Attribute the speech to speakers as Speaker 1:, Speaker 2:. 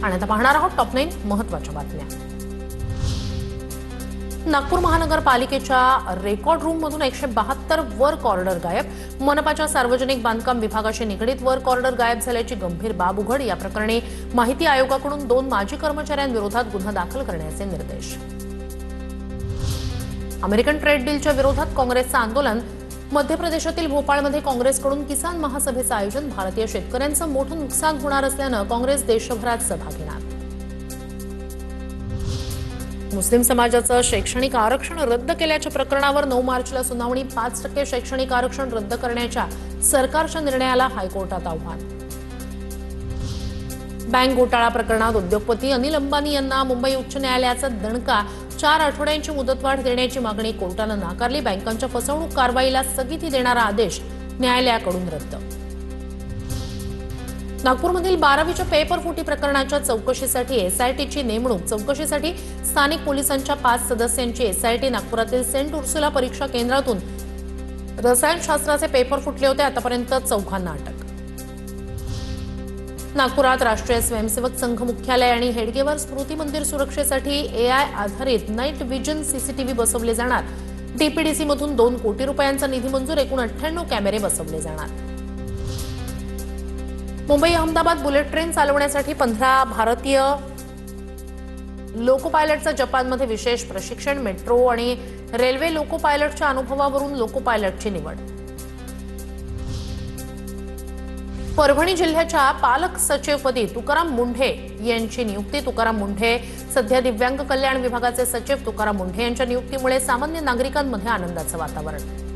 Speaker 1: आणि आता पाहणार आहोत टॉप 9 महत्त्वाच्या बातम्या। नागपूर महानगरपालिकेच्या रेकॉर्ड रूम मधून 172 वर्क ऑर्डर गायब। मनपाच्या सार्वजनिक बांधकाम विभागाशी निगडीत वर्क ऑर्डर गायब झाल्याची गंभीर बाब उघड। या प्रकरणी माहिती आयोगाकडून 2 माजी कर्मचाऱ्यांविरोधात गुन्हा दाखल करण्याचे निर्देश। अमेरिकन ट्रेड डीलच्या विरोधात काँग्रेसचं आंदोलन। मध्य प्रदेशातील भोपाळमध्ये काँग्रेसकडून किसान महासभेचं आयोजन। भारतीय शेतकऱ्यांचं मोठं नुकसान होणार असल्यानं काँग्रेस देशभरात सभा घेणार। मुस्लिम समाजाचं शैक्षणिक आरक्षण रद्द केल्याच्या प्रकरणावर 9 मार्चला सुनावणी। 5% शैक्षणिक आरक्षण रद्द करण्याच्या सरकारच्या निर्णयाला हायकोर्टात आव्हान। बँक घोटाळा प्रकरणात उद्योगपती अनिल अंबानी यांना मुंबई उच्च न्यायालयाचा दणका। 4 आठवड्यांची मुदतवाढ देण्याची मागणी कोर्टानं नाकारली। बँकांच्या फसवणूक कारवाईला स्थगिती देणारा आदेश न्यायालयाकडून रद्द। नागपूरमधील 12वीच्या पेपर फुटी प्रकरणाच्या चौकशीसाठी एसआयटीची नेमणूक। चौकशीसाठी स्थानिक पोलिसांच्या 5 सदस्यांची एसआयटी। नागपुरातील सेंट उर्सुला परीक्षा केंद्रातून रसायनशास्त्राचे पेपर फुटले होते। आतापर्यंत 4 अटक। नागपुरात राष्ट्रीय स्वयंसेवक संघ मुख्यालय आणि हेडगेवर स्मृती मंदिर सुरक्षेसाठी एआय आधारित नाईट विजन सीसीटीव्ही बसवले जाणार। डीपीडीसी मधून 2 कोटी रुपयांचा निधी मंजूर। एकूण 98 कॅमेरे बसवले जाणार। मुंबई अहमदाबाद बुलेट ट्रेन चालवण्यासाठी 15 भारतीय लोको पायलटचं जपानमध्ये विशेष प्रशिक्षण। मेट्रो आणि रेल्वे लोको पायलटच्या अनुभवावरून लोको पायलटची निवड। परभणी जिल्ह्याच्या पालक सचिवपदी तुकाराम मुंढे यांची नियुक्ती। तुकाराम मुंढे सध्या दिव्यांग कल्याण विभागाचे सचिव। तुकाराम मुंढे यांच्या नियुक्तीमुळे सामान्य नागरिकांमध्ये आनंदाचं वातावरण।